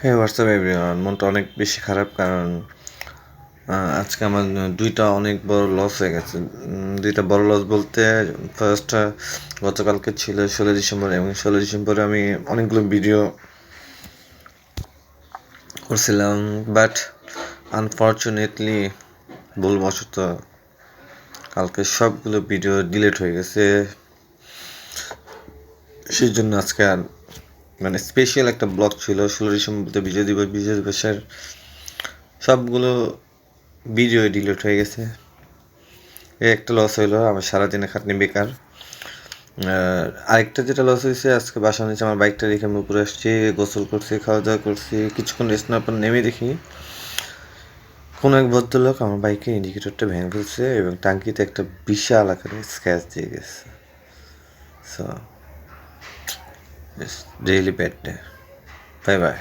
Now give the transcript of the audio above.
হ্যাঁ, WhatsApp everyone, মনটা অনেক বেশি খারাপ কারণ আজকে আমার দুইটা অনেক বড় লস হয়ে গেছে। দুইটা বড় লস বলতে ফার্স্টটা গতকালকে ছিল 16 ডিসেম্বর, এবং 16 ডিসেম্বরে আমি অনেকগুলো ভিডিও করছিলাম, বাট আনফর্চুনেটলি ভুলবশত কালকে সবগুলো ভিডিও ডিলিট হয়ে গেছে। সেই জন্য আজকে আর মানে স্পেশাল একটা ব্লগ ছিল 16 ডিসেম্বর বিজয় দিবসের সবগুলো ভিডিও ডিলিট হয়ে গেছে। এই একটা লস হইলো, আমার সারাদিনে খাটনি বেকার। আরেকটা যেটা লস হয়েছে, আজকে বাসা নিচে আমার বাইকটা রেখে আমি উপরে আসছি, গোসল করছি, খাওয়া দাওয়া করছি, কিছুক্ষণ রেস্ট নেওয়ার পর নেমে দেখি কোনো এক ভদ্রলোক আমার বাইকের ইন্ডিকেটরটা ভেঙে ফেলছে এবং টাঙ্কিতে একটা বিশাল আকারে স্ক্র্যাচ দিয়ে গেছে। So really bad day. Bye bye.